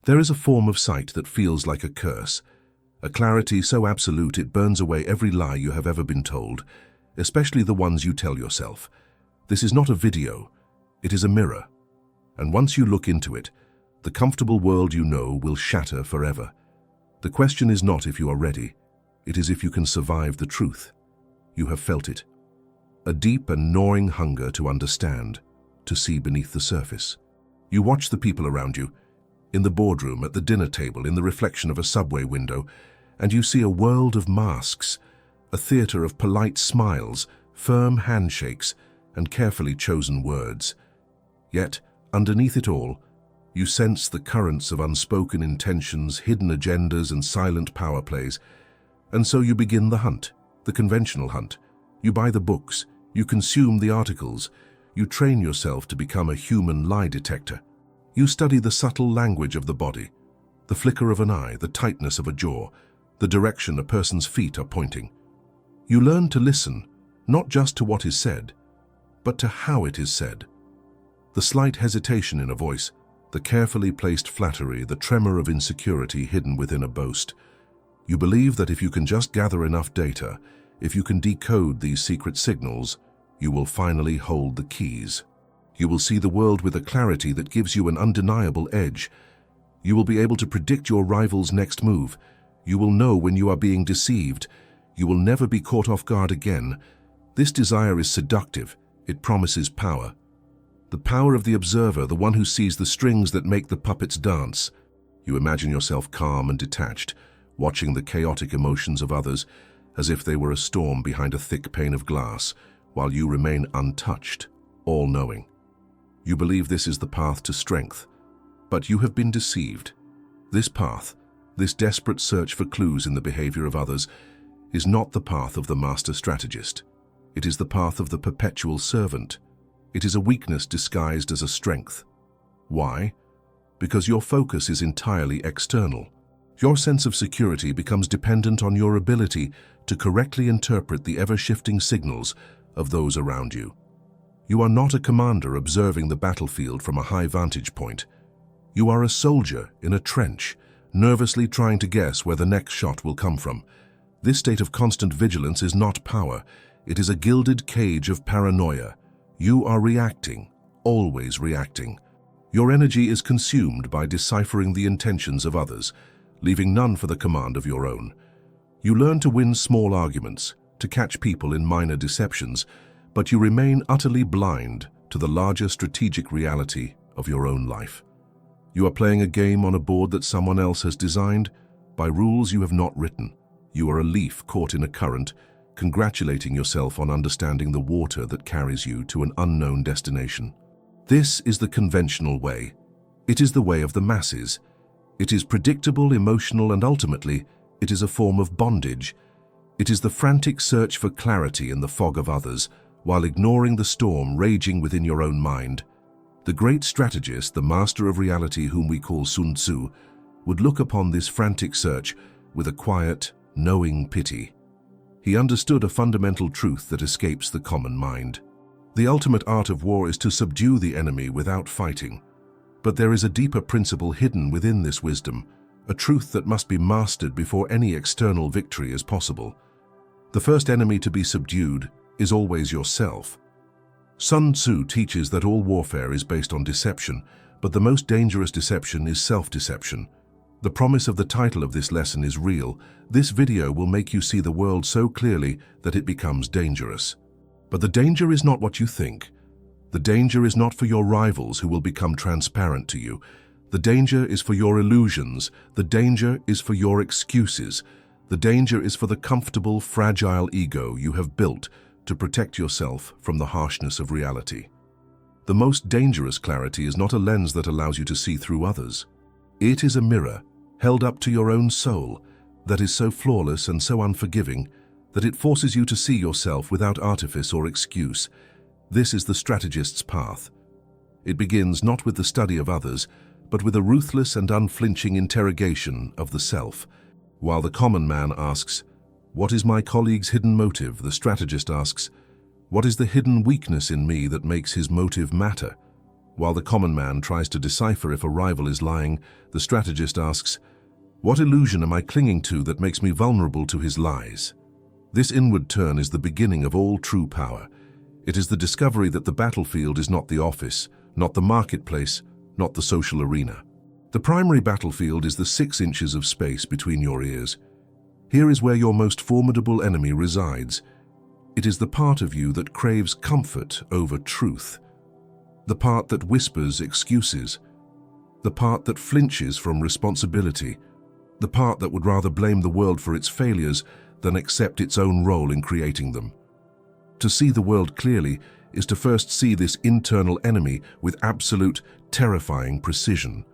There is a form of sight that feels like a curse, a clarity so absolute it burns away every lie you have ever been told, especially the ones you tell yourself. This is not a video, it is a mirror. And once you look into it, the comfortable world you know will shatter forever. The question is not if you are ready, it is if you can survive the truth. You have felt it. A deep and gnawing hunger to understand, to see beneath the surface. You watch the people around you, in the boardroom, at the dinner table, in the reflection of a subway window, and you see a world of masks, a theater of polite smiles, firm handshakes, and carefully chosen words. Yet, underneath it all, you sense the currents of unspoken intentions, hidden agendas, and silent power plays. And so you begin the hunt, the conventional hunt. You buy the books, you consume the articles, you train yourself to become a human lie detector. You study the subtle language of the body, the flicker of an eye, the tightness of a jaw, the direction a person's feet are pointing. You learn to listen, not just to what is said, but to how it is said. The slight hesitation in a voice, the carefully placed flattery, the tremor of insecurity hidden within a boast. You believe that if you can just gather enough data, if you can decode these secret signals, you will finally hold the keys. You will see the world with a clarity that gives you an undeniable edge. You will be able to predict your rival's next move. You will know when you are being deceived. You will never be caught off guard again. This desire is seductive. It promises power. The power of the observer, the one who sees the strings that make the puppets dance. You imagine yourself calm and detached, watching the chaotic emotions of others as if they were a storm behind a thick pane of glass, while you remain untouched, all-knowing. You believe this is the path to strength, but you have been deceived. This path, this desperate search for clues in the behavior of others, is not the path of the master strategist. It is the path of the perpetual servant. It is a weakness disguised as a strength. Why? Because your focus is entirely external. Your sense of security becomes dependent on your ability to correctly interpret the ever-shifting signals of those around you. You are not a commander observing the battlefield from a high vantage point. You are a soldier in a trench, nervously trying to guess where the next shot will come from. This state of constant vigilance is not power. It is a gilded cage of paranoia. You are reacting, always reacting. Your energy is consumed by deciphering the intentions of others, leaving none for the command of your own. You learn to win small arguments, to catch people in minor deceptions, but you remain utterly blind to the larger strategic reality of your own life. You are playing a game on a board that someone else has designed, by rules you have not written. You are a leaf caught in a current, congratulating yourself on understanding the water that carries you to an unknown destination. This is the conventional way. It is the way of the masses. It is predictable, emotional, and ultimately, it is a form of bondage. It is the frantic search for clarity in the fog of others, while ignoring the storm raging within your own mind. The great strategist, the master of reality whom we call Sun Tzu, would look upon this frantic search with a quiet, knowing pity. He understood a fundamental truth that escapes the common mind. The ultimate art of war is to subdue the enemy without fighting. But there is a deeper principle hidden within this wisdom, a truth that must be mastered before any external victory is possible. The first enemy to be subdued is always yourself. Sun Tzu teaches that all warfare is based on deception, but the most dangerous deception is self-deception. The promise of the title of this lesson is real. This video will make you see the world so clearly that it becomes dangerous. But the danger is not what you think. The danger is not for your rivals who will become transparent to you. The danger is for your illusions. The danger is for your excuses. The danger is for the comfortable, fragile ego you have built to protect yourself from the harshness of reality. The most dangerous clarity is not a lens that allows you to see through others. It is a mirror held up to your own soul that is so flawless and so unforgiving that it forces you to see yourself without artifice or excuse. This is the strategist's path. It begins not with the study of others, but with a ruthless and unflinching interrogation of the self. While the common man asks, "What is my colleague's hidden motive?" the strategist asks, "What is the hidden weakness in me that makes his motive matter?" While the common man tries to decipher if a rival is lying, the strategist asks, "What illusion am I clinging to that makes me vulnerable to his lies?" This inward turn is the beginning of all true power. It is the discovery that the battlefield is not the office, not the marketplace, not the social arena. The primary battlefield is the 6 inches of space between your ears. Here is where your most formidable enemy resides. It is the part of you that craves comfort over truth, the part that whispers excuses, the part that flinches from responsibility, the part that would rather blame the world for its failures than accept its own role in creating them. To see the world clearly is to first see this internal enemy with absolute, terrifying precision.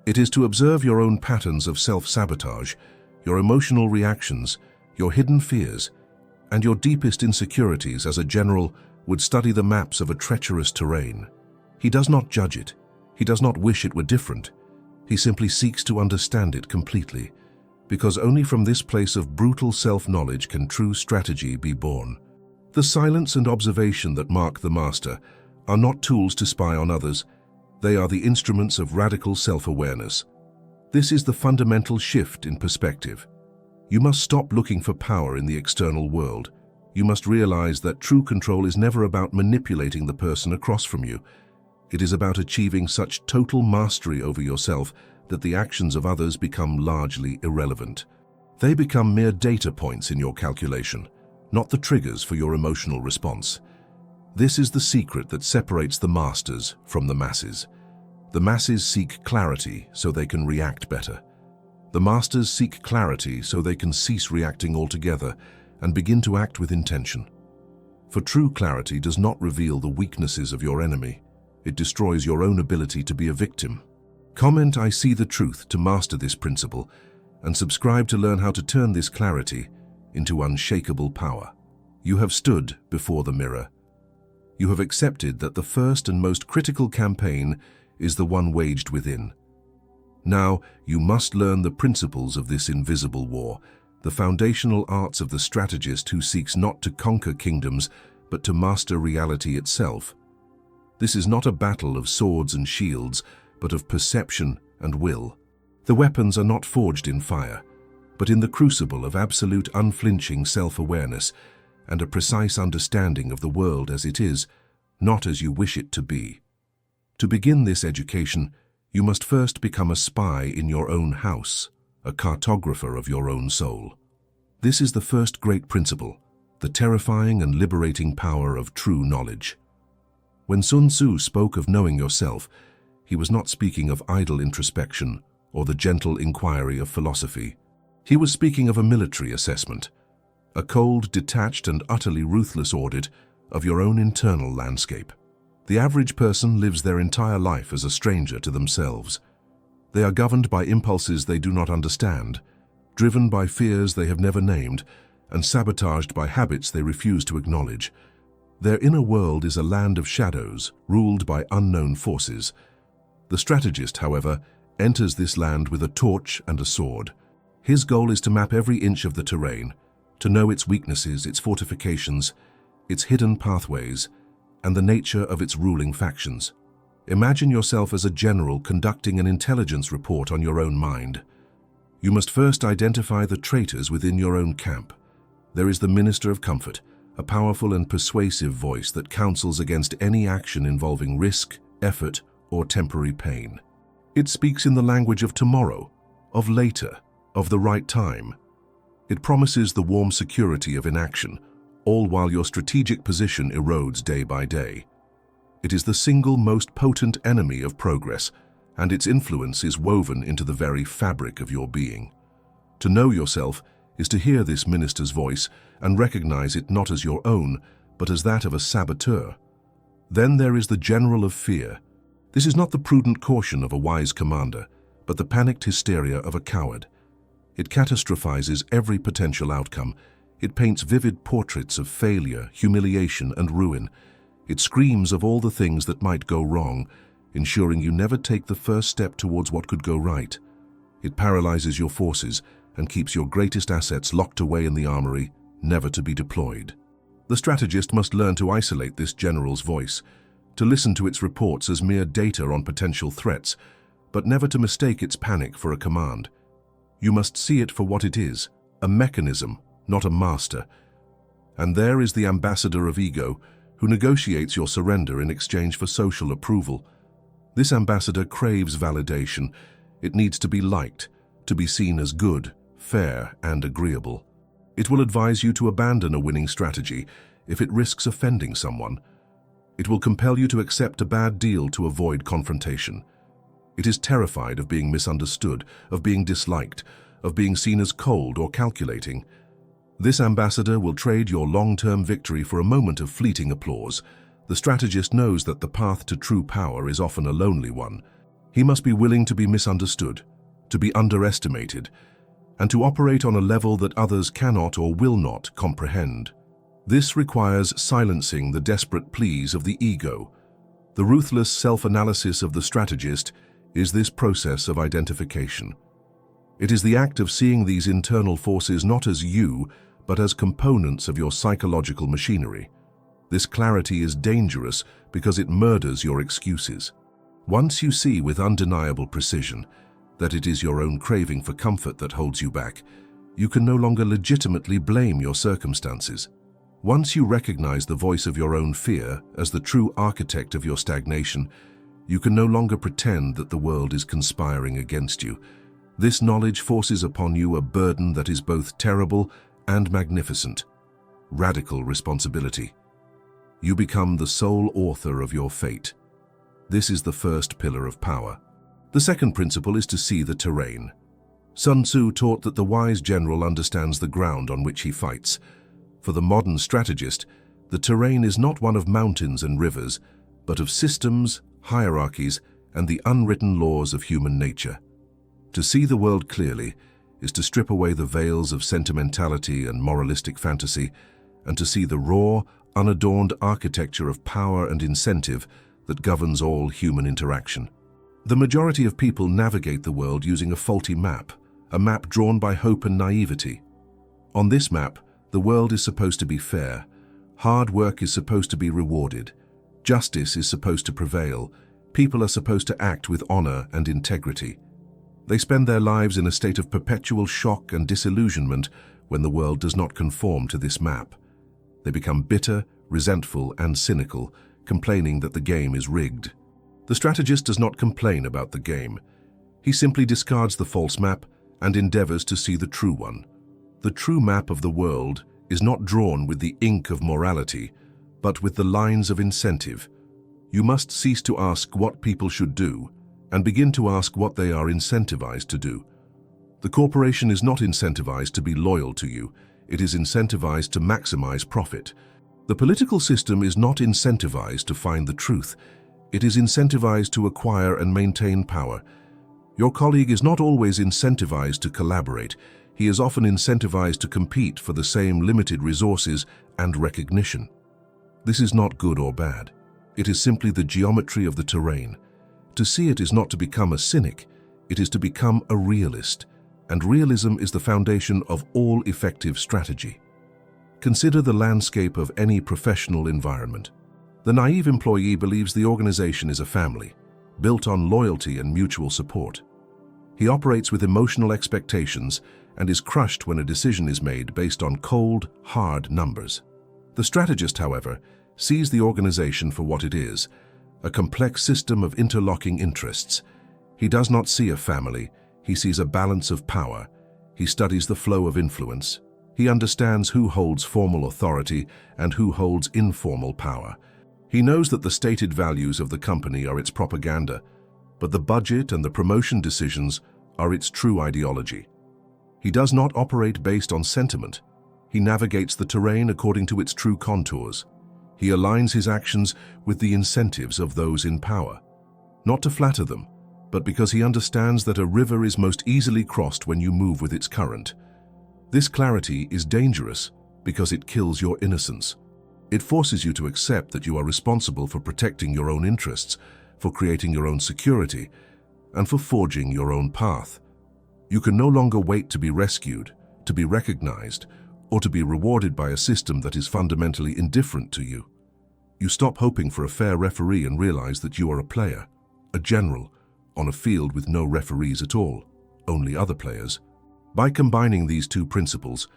It is to observe your own patterns of self-sabotage, your emotional reactions, your hidden fears, and your deepest insecurities as a general would study the maps of a treacherous terrain. He does not judge it. He does not wish it were different. He simply seeks to understand it completely, because only from this place of brutal self-knowledge can true strategy be born. The silence and observation that mark the master are not tools to spy on others. They are the instruments of radical self-awareness. This is the fundamental shift in perspective. You must stop looking for power in the external world. You must realize that true control is never about manipulating the person across from you. It is about achieving such total mastery over yourself that the actions of others become largely irrelevant. They become mere data points in your calculation, not the triggers for your emotional response. This is the secret that separates the masters from the masses. The masses seek clarity so they can react better. The masters seek clarity so they can cease reacting altogether and begin to act with intention. For true clarity does not reveal the weaknesses of your enemy. It destroys your own ability to be a victim. Comment "I see the truth" to master this principle, and subscribe to learn how to turn this clarity into unshakable power. You have stood before the mirror. You have accepted that the first and most critical campaign is the one waged within. Now, you must learn the principles of this invisible war, the foundational arts of the strategist who seeks not to conquer kingdoms, but to master reality itself. This is not a battle of swords and shields, but of perception and will. The weapons are not forged in fire, but in the crucible of absolute unflinching self-awareness and a precise understanding of the world as it is, not as you wish it to be. To begin this education, you must first become a spy in your own house, a cartographer of your own soul. This is the first great principle, the terrifying and liberating power of true knowledge. When Sun Tzu spoke of knowing yourself, he was not speaking of idle introspection or the gentle inquiry of philosophy. He was speaking of a military assessment, a cold, detached, and utterly ruthless audit of your own internal landscape. The average person lives their entire life as a stranger to themselves. They are governed by impulses they do not understand, driven by fears they have never named, and sabotaged by habits they refuse to acknowledge. Their inner world is a land of shadows, ruled by unknown forces. The strategist, however, enters this land with a torch and a sword. His goal is to map every inch of the terrain, to know its weaknesses, its fortifications, its hidden pathways, and the nature of its ruling factions. Imagine yourself as a general conducting an intelligence report on your own mind. You must first identify the traitors within your own camp. There is the Minister of Comfort, a powerful and persuasive voice that counsels against any action involving risk, effort, or temporary pain. It speaks in the language of tomorrow, of later, of the right time. It promises the warm security of inaction, all while your strategic position erodes day by day. It is the single most potent enemy of progress, and its influence is woven into the very fabric of your being. To know yourself is to hear this minister's voice and recognize it not as your own, but as that of a saboteur. Then there is the general of fear. This is not the prudent caution of a wise commander, but the panicked hysteria of a coward. It catastrophizes every potential outcome. It paints vivid portraits of failure, humiliation, and ruin. It screams of all the things that might go wrong, ensuring you never take the first step towards what could go right. It paralyzes your forces and keeps your greatest assets locked away in the armory, never to be deployed. The strategist must learn to isolate this general's voice, to listen to its reports as mere data on potential threats, but never to mistake its panic for a command. You must see it for what it is, a mechanism, not a master. And there is the ambassador of ego, who negotiates your surrender in exchange for social approval. This ambassador craves validation. It needs to be liked, to be seen as good, fair, and agreeable. It will advise you to abandon a winning strategy if it risks offending someone. It will compel you to accept a bad deal to avoid confrontation. It is terrified of being misunderstood, of being disliked, of being seen as cold or calculating. This ambassador will trade your long-term victory for a moment of fleeting applause. The strategist knows that the path to true power is often a lonely one. He must be willing to be misunderstood, to be underestimated, and to operate on a level that others cannot or will not comprehend. This requires silencing the desperate pleas of the ego. The ruthless self-analysis of the strategist is this process of identification. It is the act of seeing these internal forces not as you, but as components of your psychological machinery. This clarity is dangerous because it murders your excuses. Once you see with undeniable precision that it is your own craving for comfort that holds you back, you can no longer legitimately blame your circumstances. Once you recognize the voice of your own fear as the true architect of your stagnation, you can no longer pretend that the world is conspiring against you. This knowledge forces upon you a burden that is both terrible and magnificent. Radical responsibility. You become the sole author of your fate. This is the first pillar of power. The second principle is to see the terrain. Sun Tzu taught that the wise general understands the ground on which he fights. For the modern strategist, the terrain is not one of mountains and rivers, but of systems, hierarchies, and the unwritten laws of human nature. To see the world clearly is to strip away the veils of sentimentality and moralistic fantasy, and to see the raw, unadorned architecture of power and incentive that governs all human interaction. The majority of people navigate the world using a faulty map, a map drawn by hope and naivety. On this map, the world is supposed to be fair, hard work is supposed to be rewarded, justice is supposed to prevail, people are supposed to act with honor and integrity. They spend their lives in a state of perpetual shock and disillusionment when the world does not conform to this map. They become bitter, resentful, and cynical, complaining that the game is rigged. The strategist does not complain about the game. He simply discards the false map and endeavors to see the true one. The true map of the world is not drawn with the ink of morality, but with the lines of incentive. You must cease to ask what people should do and begin to ask what they are incentivized to do. The corporation is not incentivized to be loyal to you. It is incentivized to maximize profit. The political system is not incentivized to find the truth. It is incentivized to acquire and maintain power. Your colleague is not always incentivized to collaborate. He is often incentivized to compete for the same limited resources and recognition. This is not good or bad. It is simply the geometry of the terrain. To see it is not to become a cynic, it is to become a realist, and realism is the foundation of all effective strategy. Consider the landscape of any professional environment. The naive employee believes the organization is a family, built on loyalty and mutual support. He operates with emotional expectations and is crushed when a decision is made based on cold, hard numbers. The strategist, however, sees the organization for what it is, a complex system of interlocking interests. He does not see a family, he sees a balance of power. He studies the flow of influence. He understands who holds formal authority and who holds informal power. He knows that the stated values of the company are its propaganda, but the budget and the promotion decisions are its true ideology. He does not operate based on sentiment. He navigates the terrain according to its true contours. He aligns his actions with the incentives of those in power, not to flatter them, but because he understands that a river is most easily crossed when you move with its current. This clarity is dangerous because it kills your innocence. It forces you to accept that you are responsible for protecting your own interests, for creating your own security, and for forging your own path. You can no longer wait to be rescued, to be recognized, or to be rewarded by a system that is fundamentally indifferent to you. You stop hoping for a fair referee and realize that you are a player, a general, on a field with no referees at all, only other players. By combining these two principles,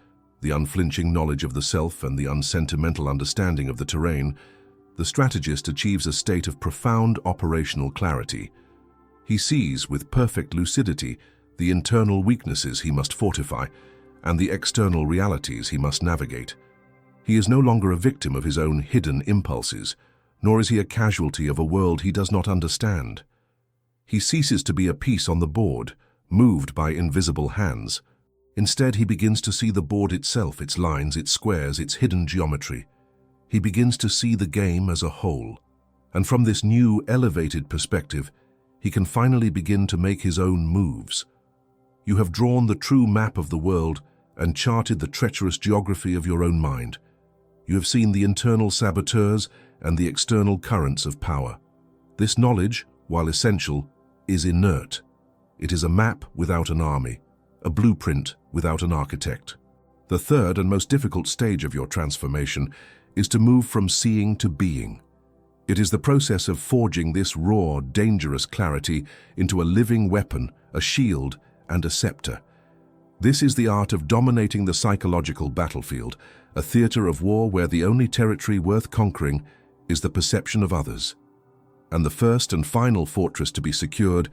the unflinching knowledge of the self and the unsentimental understanding of the terrain, the strategist achieves a state of profound operational clarity. He sees with perfect lucidity the internal weaknesses he must fortify and the external realities he must navigate. He is no longer a victim of his own hidden impulses, nor is he a casualty of a world he does not understand. He ceases to be a piece on the board, moved by invisible hands. Instead, he begins to see the board itself, its lines, its squares, its hidden geometry. He begins to see the game as a whole. And from this new, elevated perspective, he can finally begin to make his own moves. You have drawn the true map of the world and charted the treacherous geography of your own mind. You have seen the internal saboteurs and the external currents of power. This knowledge, while essential, is inert. It is a map without an army, a blueprint without an architect. The third and most difficult stage of your transformation is to move from seeing to being. It is the process of forging this raw, dangerous clarity into a living weapon, a shield, and a scepter. This is the art of dominating the psychological battlefield, a theater of war where the only territory worth conquering is the perception of others. And the first and final fortress to be secured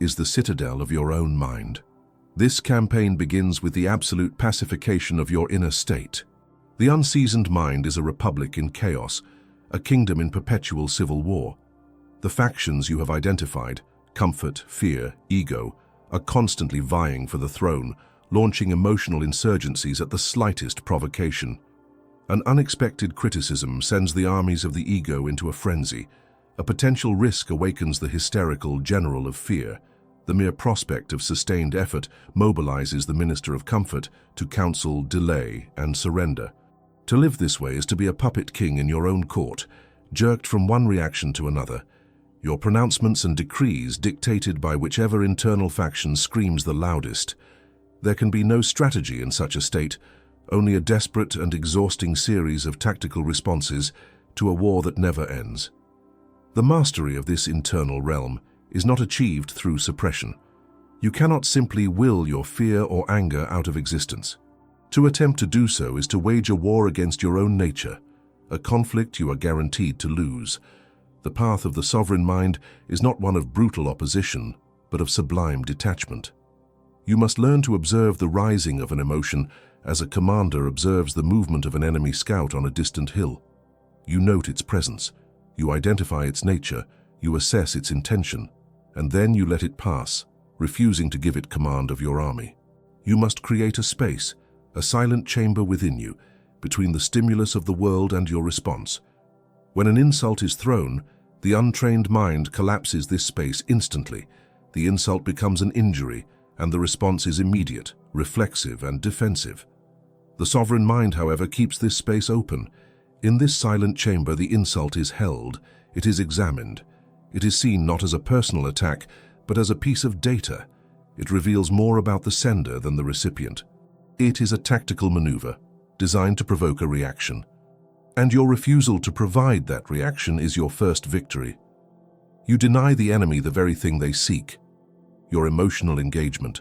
is the citadel of your own mind. This campaign begins with the absolute pacification of your inner state. The unseasoned mind is a republic in chaos, a kingdom in perpetual civil war. The factions you have identified, comfort, fear, ego, are constantly vying for the throne, launching emotional insurgencies at the slightest provocation. An unexpected criticism sends the armies of the ego into a frenzy. A potential risk awakens the hysterical general of fear. The mere prospect of sustained effort mobilizes the minister of comfort to counsel delay and surrender. To live this way is to be a puppet king in your own court, jerked from one reaction to another. Your pronouncements and decrees dictated by whichever internal faction screams the loudest. There can be no strategy in such a state, only a desperate and exhausting series of tactical responses to a war that never ends. The mastery of this internal realm is not achieved through suppression. You cannot simply will your fear or anger out of existence. To attempt to do so is to wage a war against your own nature, a conflict you are guaranteed to lose. The path of the sovereign mind is not one of brutal opposition, but of sublime detachment. You must learn to observe the rising of an emotion as a commander observes the movement of an enemy scout on a distant hill. You note its presence, you identify its nature, you assess its intention, and then you let it pass, refusing to give it command of your army. You must create a space, a silent chamber within you, between the stimulus of the world and your response. When an insult is thrown, the untrained mind collapses this space instantly. The insult becomes an injury, and the response is immediate, reflexive, and defensive. The sovereign mind, however, keeps this space open. In this silent chamber, the insult is held, it is examined. It is seen not as a personal attack, but as a piece of data. It reveals more about the sender than the recipient. It is a tactical maneuver, designed to provoke a reaction. And your refusal to provide that reaction is your first victory. You deny the enemy the very thing they seek, your emotional engagement.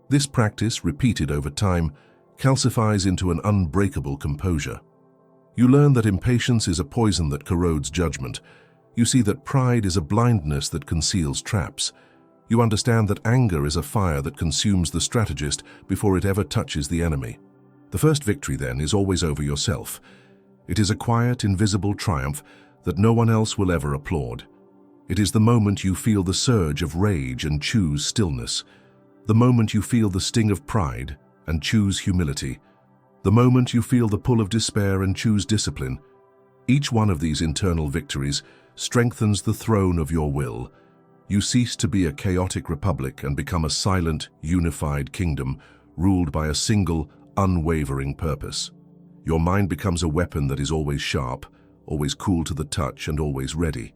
This practice, repeated over time, calcifies into an unbreakable composure. You learn that impatience is a poison that corrodes judgment. You see that pride is a blindness that conceals traps. You understand that anger is a fire that consumes the strategist before it ever touches the enemy. The first victory, then, is always over yourself. It is a quiet, invisible triumph that no one else will ever applaud. It is the moment you feel the surge of rage and choose stillness. The moment you feel the sting of pride and choose humility. The moment you feel the pull of despair and choose discipline. Each one of these internal victories strengthens the throne of your will. You cease to be a chaotic republic and become a silent, unified kingdom ruled by a single, unwavering purpose. Your mind becomes a weapon that is always sharp, always cool to the touch, and always ready.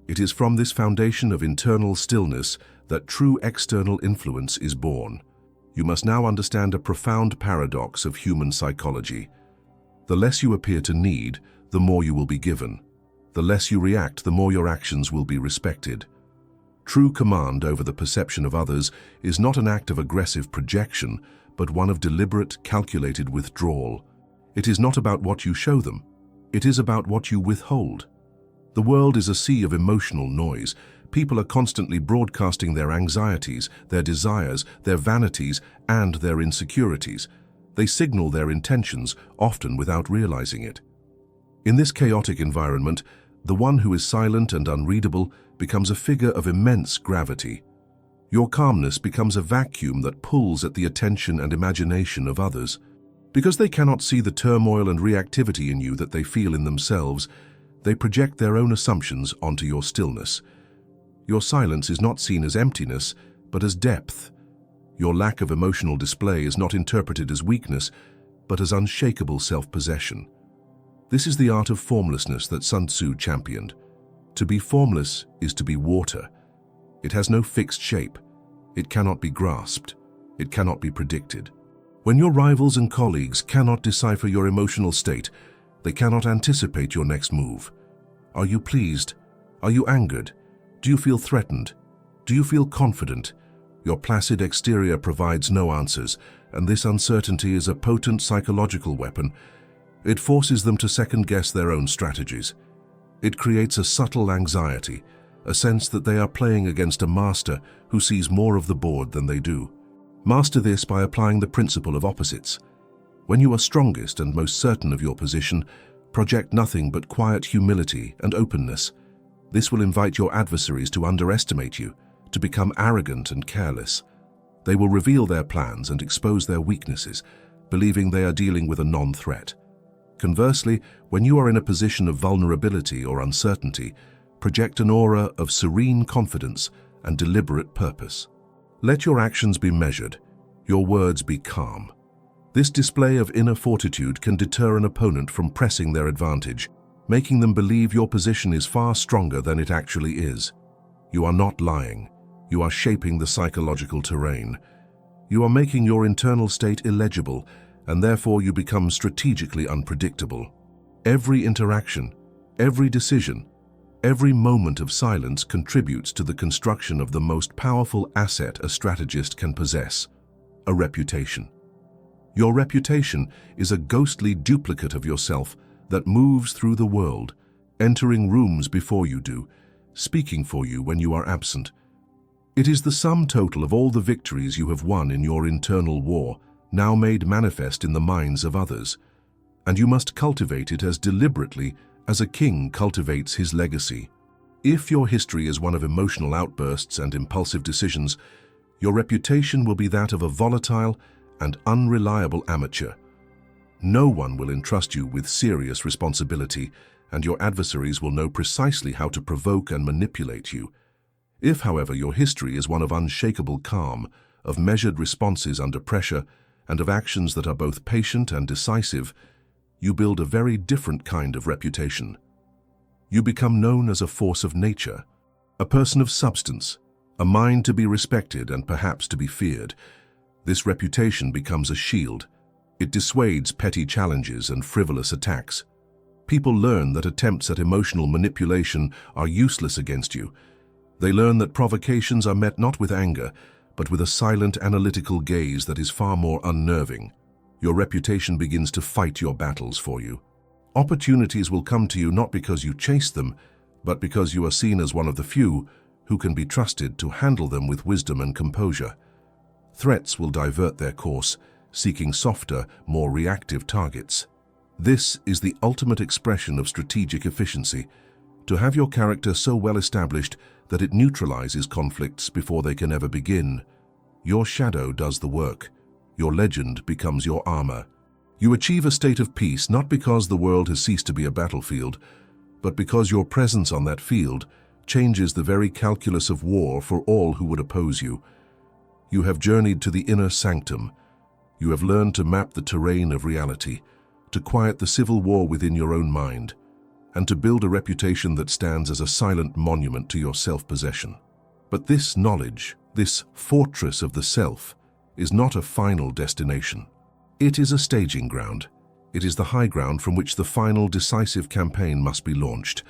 It is from this foundation of internal stillness that true external influence is born. You must now understand a profound paradox of human psychology. The less you appear to need, the more you will be given. The less you react, the more your actions will be respected. True command over the perception of others is not an act of aggressive projection, but one of deliberate, calculated withdrawal. It is not about what you show them. It is about what you withhold. The world is a sea of emotional noise. People are constantly broadcasting their anxieties, their desires, their vanities, and their insecurities. They signal their intentions, often without realizing it. In this chaotic environment, the one who is silent and unreadable becomes a figure of immense gravity. Your calmness becomes a vacuum that pulls at the attention and imagination of others. Because they cannot see the turmoil and reactivity in you that they feel in themselves, they project their own assumptions onto your stillness. Your silence is not seen as emptiness, but as depth. Your lack of emotional display is not interpreted as weakness, but as unshakable self-possession. This is the art of formlessness that Sun Tzu championed. To be formless is to be water. It has no fixed shape. It cannot be grasped. It cannot be predicted. When your rivals and colleagues cannot decipher your emotional state, they cannot anticipate your next move. Are you pleased? Are you angered? Do you feel threatened? Do you feel confident? Your placid exterior provides no answers, and this uncertainty is a potent psychological weapon. It forces them to second-guess their own strategies. It creates a subtle anxiety, a sense that they are playing against a master who sees more of the board than they do. Master this by applying the principle of opposites. When you are strongest and most certain of your position, project nothing but quiet humility and openness. This will invite your adversaries to underestimate you, to become arrogant and careless. They will reveal their plans and expose their weaknesses, believing they are dealing with a non-threat. Conversely, when you are in a position of vulnerability or uncertainty, project an aura of serene confidence and deliberate purpose. Let your actions be measured, your words be calm. This display of inner fortitude can deter an opponent from pressing their advantage, making them believe your position is far stronger than it actually is. You are not lying. You are shaping the psychological terrain. You are making your internal state illegible, and therefore you become strategically unpredictable. Every interaction, every decision, every moment of silence contributes to the construction of the most powerful asset a strategist can possess: a reputation. Your reputation is a ghostly duplicate of yourself that moves through the world, entering rooms before you do, speaking for you when you are absent. It is the sum total of all the victories you have won in your internal war, now made manifest in the minds of others, and you must cultivate it as deliberately as a king cultivates his legacy. If your history is one of emotional outbursts and impulsive decisions, your reputation will be that of a volatile and unreliable amateur. No one will entrust you with serious responsibility, and your adversaries will know precisely how to provoke and manipulate you. If, however, your history is one of unshakable calm, of measured responses under pressure, and of actions that are both patient and decisive, you build a very different kind of reputation. You become known as a force of nature, a person of substance, a mind to be respected and perhaps to be feared. This reputation becomes a shield. It dissuades petty challenges and frivolous attacks. People learn that attempts at emotional manipulation are useless against you. They learn that provocations are met not with anger, but with a silent, analytical gaze that is far more unnerving. Your reputation begins to fight your battles for you. Opportunities will come to you not because you chase them, but because you are seen as one of the few who can be trusted to handle them with wisdom and composure. Threats will divert their course, seeking softer, more reactive targets. This is the ultimate expression of strategic efficiency, to have your character so well established that it neutralizes conflicts before they can ever begin. Your shadow does the work. Your legend becomes your armor. You achieve a state of peace not because the world has ceased to be a battlefield, but because your presence on that field changes the very calculus of war for all who would oppose you. You have journeyed to the inner sanctum. You have learned to map the terrain of reality, to quiet the civil war within your own mind, and to build a reputation that stands as a silent monument to your self-possession. But this knowledge, this fortress of the self, is not a final destination. It is a staging ground. It is the high ground from which the final decisive campaign must be launched.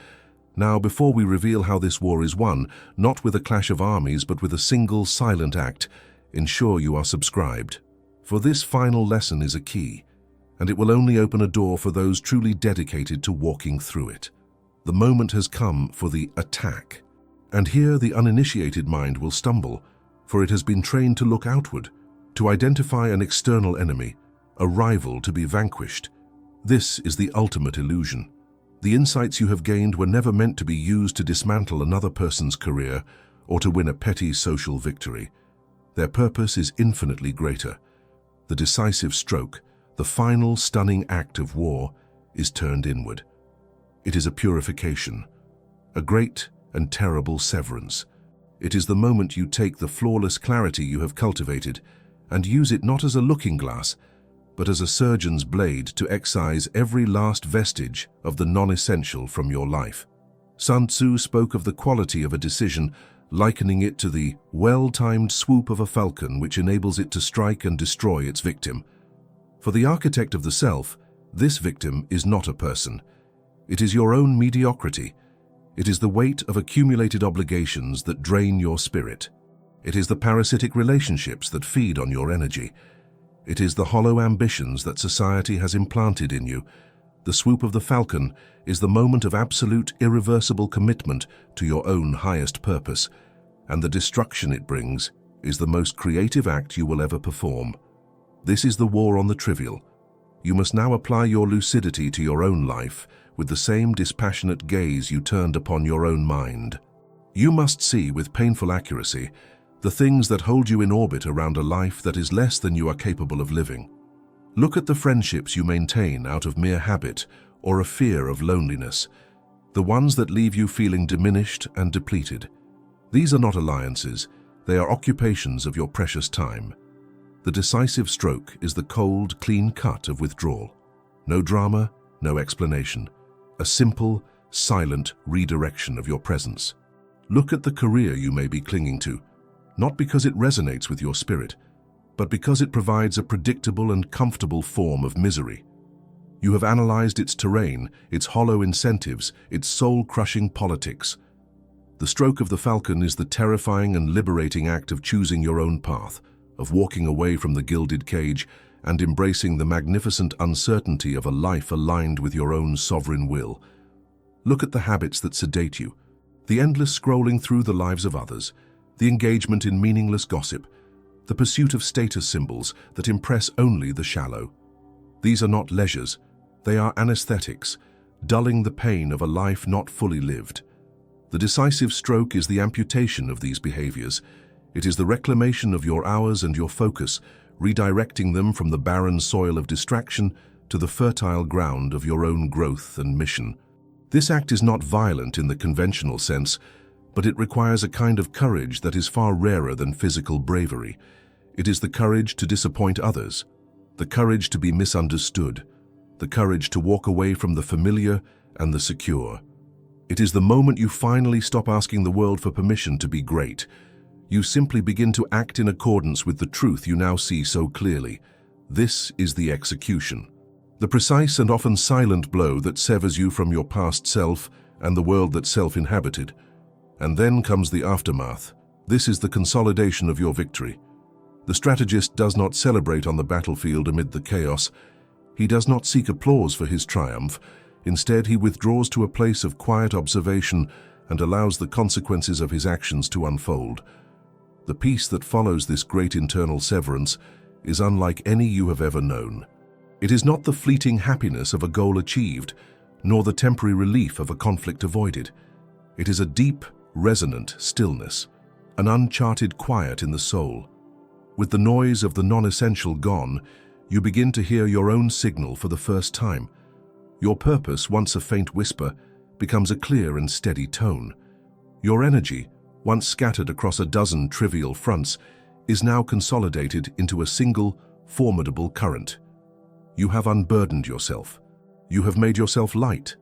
Now, before we reveal how this war is won, not with a clash of armies but with a single silent act, ensure you are subscribed. For this final lesson is a key, and it will only open a door for those truly dedicated to walking through it. The moment has come for the attack. And here the uninitiated mind will stumble, for it has been trained to look outward, to identify an external enemy, a rival to be vanquished. This is the ultimate illusion. The insights you have gained were never meant to be used to dismantle another person's career or to win a petty social victory. Their purpose is infinitely greater. The decisive stroke, the final stunning act of war, is turned inward. It is a purification, a great and terrible severance. It is the moment you take the flawless clarity you have cultivated and use it not as a looking glass, but as a surgeon's blade to excise every last vestige of the non-essential from your life. Sun Tzu spoke of the quality of a decision, likening it to the well-timed swoop of a falcon which enables it to strike and destroy its victim. For the architect of the self, this victim is not a person. It is your own mediocrity. It is the weight of accumulated obligations that drain your spirit. It is the parasitic relationships that feed on your energy. It is the hollow ambitions that society has implanted in you. The swoop of the falcon is the moment of absolute, irreversible commitment to your own highest purpose, and the destruction it brings is the most creative act you will ever perform. This is the war on the trivial. You must now apply your lucidity to your own life with the same dispassionate gaze you turned upon your own mind. You must see with painful accuracy the things that hold you in orbit around a life that is less than you are capable of living. Look at the friendships you maintain out of mere habit or a fear of loneliness, the ones that leave you feeling diminished and depleted. These are not alliances, they are occupations of your precious time. The decisive stroke is the cold, clean cut of withdrawal. No drama, no explanation. A simple, silent redirection of your presence. Look at the career you may be clinging to, not because it resonates with your spirit, but because it provides a predictable and comfortable form of misery. You have analyzed its terrain, its hollow incentives, its soul-crushing politics. The stroke of the falcon is the terrifying and liberating act of choosing your own path, of walking away from the gilded cage and embracing the magnificent uncertainty of a life aligned with your own sovereign will. Look at the habits that sedate you, the endless scrolling through the lives of others, the engagement in meaningless gossip, the pursuit of status symbols that impress only the shallow. These are not leisures, they are anesthetics, dulling the pain of a life not fully lived. The decisive stroke is the amputation of these behaviors. It is the reclamation of your hours and your focus, redirecting them from the barren soil of distraction to the fertile ground of your own growth and mission. This act is not violent in the conventional sense, but it requires a kind of courage that is far rarer than physical bravery. It is the courage to disappoint others, the courage to be misunderstood, the courage to walk away from the familiar and the secure. It is the moment you finally stop asking the world for permission to be great. You simply begin to act in accordance with the truth you now see so clearly. This is the execution. The precise and often silent blow that severs you from your past self and the world that self inhabited. And then comes the aftermath. This is the consolidation of your victory. The strategist does not celebrate on the battlefield amid the chaos. He does not seek applause for his triumph. Instead, he withdraws to a place of quiet observation and allows the consequences of his actions to unfold. The peace that follows this great internal severance is unlike any you have ever known. It is not the fleeting happiness of a goal achieved, nor the temporary relief of a conflict avoided. It is a deep, resonant stillness, an uncharted quiet in the soul. With the noise of the non-essential gone, you begin to hear your own signal for the first time. Your purpose, once a faint whisper, becomes a clear and steady tone. Your energy, once scattered across a dozen trivial fronts, is now consolidated into a single, formidable current. You have unburdened yourself. You have made yourself light.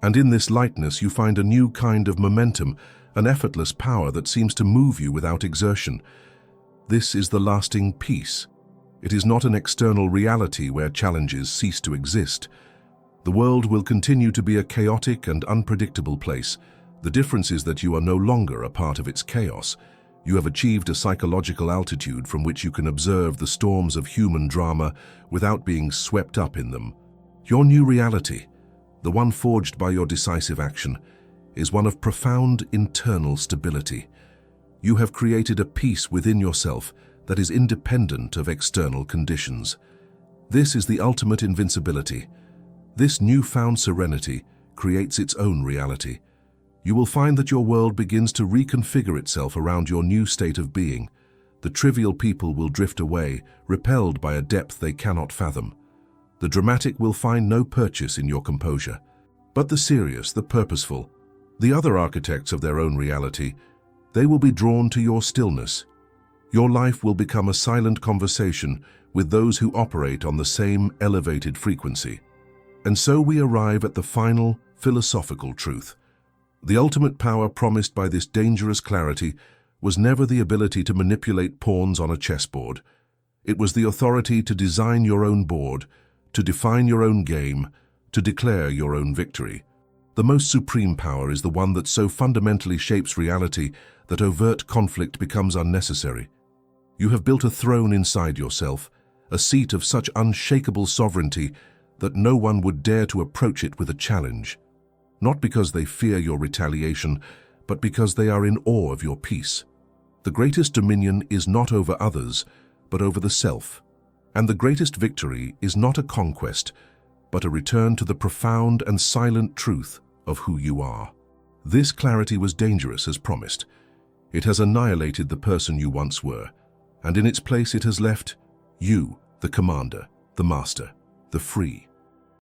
And in this lightness you find a new kind of momentum, an effortless power that seems to move you without exertion. This is the lasting peace. It is not an external reality where challenges cease to exist. The world will continue to be a chaotic and unpredictable place. The difference is that you are no longer a part of its chaos. You have achieved a psychological altitude from which you can observe the storms of human drama without being swept up in them. Your new reality, the one forged by your decisive action, is one of profound internal stability. You have created a peace within yourself that is independent of external conditions. This is the ultimate invincibility. This newfound serenity creates its own reality. You will find that your world begins to reconfigure itself around your new state of being. The trivial people will drift away, repelled by a depth they cannot fathom. The dramatic will find no purchase in your composure. But the serious, the purposeful, the other architects of their own reality, they will be drawn to your stillness. Your life will become a silent conversation with those who operate on the same elevated frequency. And so we arrive at the final philosophical truth. The ultimate power promised by this dangerous clarity was never the ability to manipulate pawns on a chessboard. It was the authority to design your own board, to define your own game, to declare your own victory. The most supreme power is the one that so fundamentally shapes reality that overt conflict becomes unnecessary. You have built a throne inside yourself, a seat of such unshakable sovereignty that no one would dare to approach it with a challenge. Not because they fear your retaliation, but because they are in awe of your peace. The greatest dominion is not over others, but over the self. And the greatest victory is not a conquest, but a return to the profound and silent truth of who you are. This clarity was dangerous as promised. It has annihilated the person you once were, and in its place it has left you, the commander, the master, the free.